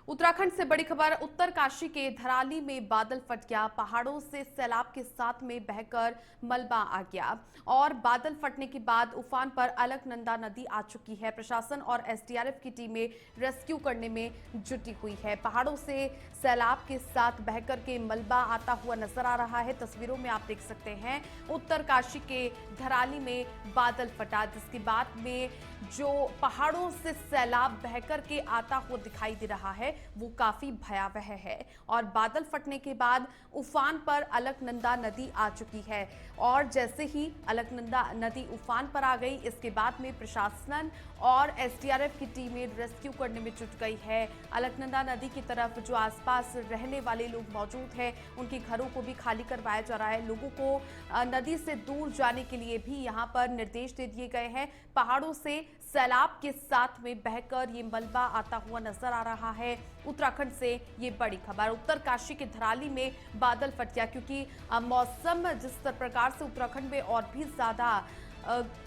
उत्तराखंड से बड़ी खबर। उत्तरकाशी के धराली में बादल फट गया। पहाड़ों से सैलाब के साथ में बहकर मलबा आ गया और बादल फटने के बाद उफान पर अलकनंदा नदी आ चुकी है। प्रशासन और एसडीआरएफ की टीमें रेस्क्यू करने में जुटी हुई है। पहाड़ों से सैलाब के साथ बहकर के मलबा आता हुआ नजर आ रहा है। तस्वीरों में आप देख सकते हैं उत्तरकाशी के धराली में बादल फटा, जिसके बाद में जो पहाड़ों से सैलाब बहकर के आता हुआ दिखाई दे रहा है वो काफी भयावह है। और बादल फटने के बाद उफान पर अलकनंदा नदी आ चुकी है और जैसे ही अलकनंदा नदी उफान पर आ गई, इसके बाद में प्रशासन और एसडीआरएफ की टीमें रेस्क्यू करने में जुट गई है। अलकनंदा नदी की तरफ जो आसपास रहने वाले लोग मौजूद हैं उनके घरों को भी खाली करवाया जा रहा है। लोगों को नदी से दूर जाने के लिए भी यहाँ पर निर्देश दे दिए गए हैं। पहाड़ों से सैलाब के साथ में बहकर ये मलबा आता हुआ नजर आ रहा है। उत्तराखंड से ये बड़ी खबर। उत्तरकाशी के धराली में बादल फट गया क्योंकि मौसम जिस प्रकार से उत्तराखंड में और भी ज्यादा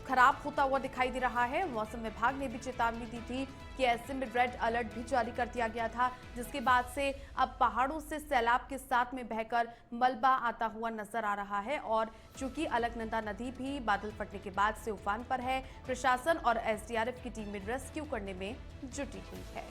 खराब होता हुआ दिखाई दे रहा है। मौसम विभाग ने भी चेतावनी दी थी कि ऐसे में रेड अलर्ट भी जारी कर दिया गया था, जिसके बाद से अब पहाड़ों से सैलाब के साथ में बहकर मलबा आता हुआ नजर आ रहा है। और चूंकि अलकनंदा नदी भी बादल फटने के बाद से उफान पर है, प्रशासन और एसडीआरएफ की टीमें रेस्क्यू करने में जुटी हुई है।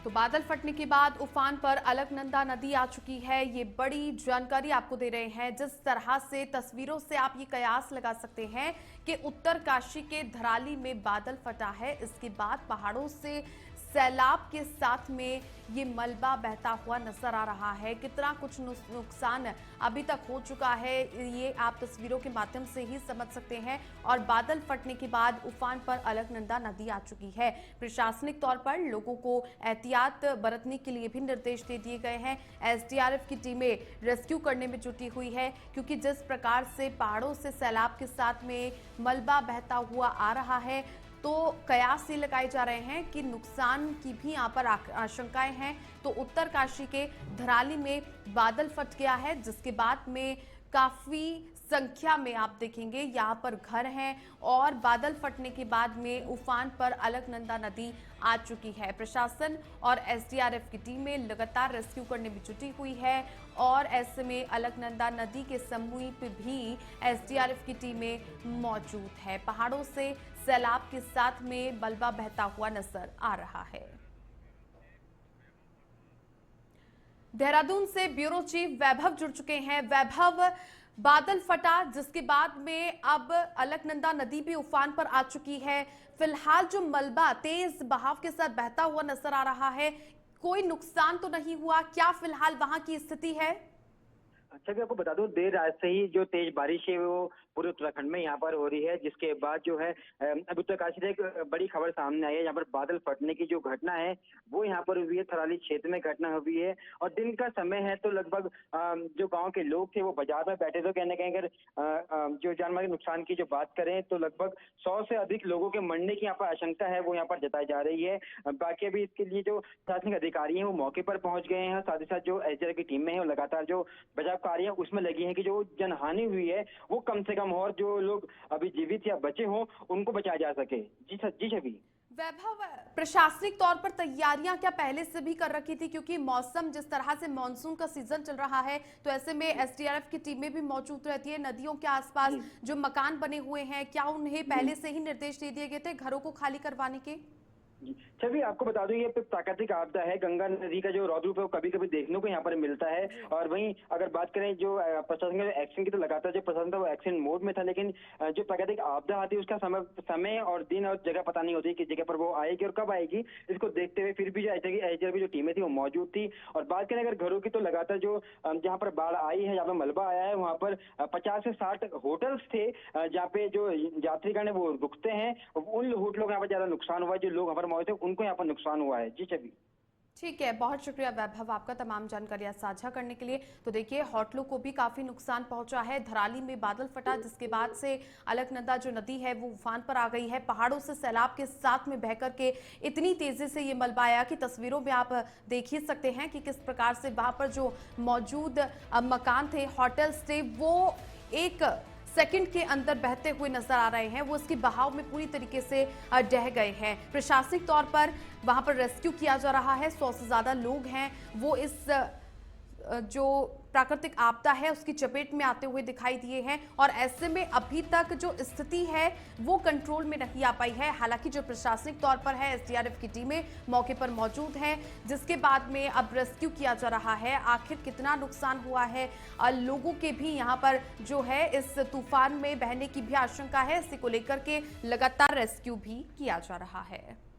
तो बादल फटने के बाद उफान पर अलकनंदा नदी आ चुकी है। ये बड़ी जानकारी आपको दे रहे हैं। जिस तरह से तस्वीरों से आप ये कयास लगा सकते हैं कि उत्तरकाशी के धराली में बादल फटा है, इसके बाद पहाड़ों से सैलाब के साथ में ये मलबा बहता हुआ नजर आ रहा है। कितना कुछ नुकसान अभी तक हो चुका है ये आप तस्वीरों के माध्यम से ही समझ सकते हैं। और बादल फटने के बाद उफान पर अलकनंदा नदी आ चुकी है। प्रशासनिक तौर पर लोगों को एहतियात बरतने के लिए भी निर्देश दे दिए गए हैं। एसडीआरएफ की टीमें रेस्क्यू करने में जुटी हुई है क्योंकि जिस प्रकार से पहाड़ों से सैलाब के साथ में मलबा बहता हुआ आ रहा है, तो कयास ये लगाए जा रहे हैं कि नुकसान की भी यहाँ पर आशंकाएं हैं। तो उत्तरकाशी के धराली में बादल फट गया है, जिसके बाद में काफी संख्या में आप देखेंगे यहाँ पर घर हैं और बादल फटने के बाद में उफान पर अलकनंदा नदी आ चुकी है। प्रशासन और एसडीआरएफ की टीमें लगातार रेस्क्यू करने में जुटी हुई है और ऐसे में अलकनंदा नदी के समीप भी एसडीआरएफ की टीमें मौजूद है। पहाड़ों से सैलाब के साथ में मलबा बहता हुआ नजर आ रहा है। देहरादून से ब्यूरो चीफ वैभव जुड़ चुके हैं। वैभव, बादल फटा जिसके बाद में अब अलकनंदा नदी भी उफान पर आ चुकी है। फिलहाल जो मलबा तेज बहाव के साथ बहता हुआ नजर आ रहा है, कोई नुकसान तो नहीं हुआ? क्या फिलहाल वहां की स्थिति है? अच्छा, मैं आपको बता दूं, देर रात से ही जो तेज बारिश है वो पूरे उत्तराखंड में यहाँ पर हो रही है, जिसके बाद जो है अब उत्तरकाशी से एक बड़ी खबर सामने आई है। यहाँ पर बादल फटने की जो घटना है वो यहाँ पर हुई है, थराली क्षेत्र में घटना हुई है। और दिन का समय है तो लगभग जो गांव के लोग थे वो बाजार में बैठे थे। कहने कहीं अगर जो जानमाल के नुकसान की जो बात करें तो लगभग 100 से अधिक लोगों के मरने की यहाँ पर आशंका है वो यहाँ पर जताई जा रही है। बाकी अभी इसके लिए जो प्रशासनिक अधिकारी हैं वो मौके पर पहुंच गए हैं। साथ ही साथ जो एसडीआरएफ की टीमें हैं वो लगातार जो बचाव कार्य उसमें लगी है कि जो जनहानि हुई है वो कम से कम और जो लोग अभी जीवित या बचे हों उनको बचाया जा सके। जी छवि। वैभव, प्रशासनिक तौर पर तैयारियां क्या पहले से भी कर रखी थी? क्योंकि मौसम जिस तरह से मानसून का सीजन चल रहा है तो ऐसे में एसडीआरएफ की टीमें भी मौजूद रहती है। नदियों के आसपास जो मकान बने हुए हैं, क्या उन्हें पहले से ही निर्देश दे दिए गए थे घरों को खाली करवाने के? छवि, आपको बता दूं, ये प्राकृतिक आपदा है। गंगा नदी का जो रौद्र रूप है वो कभी कभी देखने को यहाँ पर मिलता है। और वहीं अगर बात करें जो प्रशासन के एक्शन की, तो लगातार जो प्रशासन था वो एक्शन मोड में था। लेकिन जो प्राकृतिक आपदा आती है उसका समय और दिन और जगह पता नहीं होती किस जगह पर वो आएगी और कब आएगी। इसको देखते हुए फिर भी जो एसडीआरएफ की जो टीमें थी वो मौजूद थी। और बात करें अगर घरों की, तो लगातार जो जहाँ पर बाढ़ आई है, जहाँ पर मलबा आया है, वहाँ पर 50 से 60 होटल्स थे जहाँ पे जो यात्रीगण है वो रुकते हैं। उन होटलों का यहाँ पर ज्यादा नुकसान हुआ है। जो लोग यहाँ पर मौजूद थे उनको यहाँ पर नुकसान हुआ है। जी छवि। ठीक है, बहुत शुक्रिया वैभव आपका तमाम जानकारियां साझा करने के लिए। तो देखिए, होटलों को भी काफी नुकसान पहुंचा है। धराली में बादल फटा जिसके बाद से अलकनंदा जो नदी है वो उफान पर आ गई है। पहाड़ों से सैलाब के साथ में बहकर के इतनी तेजी से ये मलबा आया कि तस्वीरों में आप देख ही सकते हैं कि किस प्रकार से वहां पर जो मौजूद मकान थे, होटल्स थे, वो एक सेकंड के अंदर बहते हुए नजर आ रहे हैं, वो इसके बहाव में पूरी तरीके से ढह गए हैं। प्रशासनिक तौर पर वहां पर रेस्क्यू किया जा रहा है। 100 से ज्यादा लोग हैं, वो इस जो प्राकृतिक आपदा है उसकी चपेट में आते हुए दिखाई दिए हैं और ऐसे में अभी तक जो स्थिति है वो कंट्रोल में नहीं आ पाई है। हालांकि जो प्रशासनिक तौर पर है, एसडीआरएफ की टीमें मौके पर मौजूद हैं, जिसके बाद में अब रेस्क्यू किया जा रहा है। आखिर कितना नुकसान हुआ है, लोगों के भी यहाँ पर जो है इस तूफान में बहने की भी आशंका है, इसी को लेकर के लगातार रेस्क्यू भी किया जा रहा है।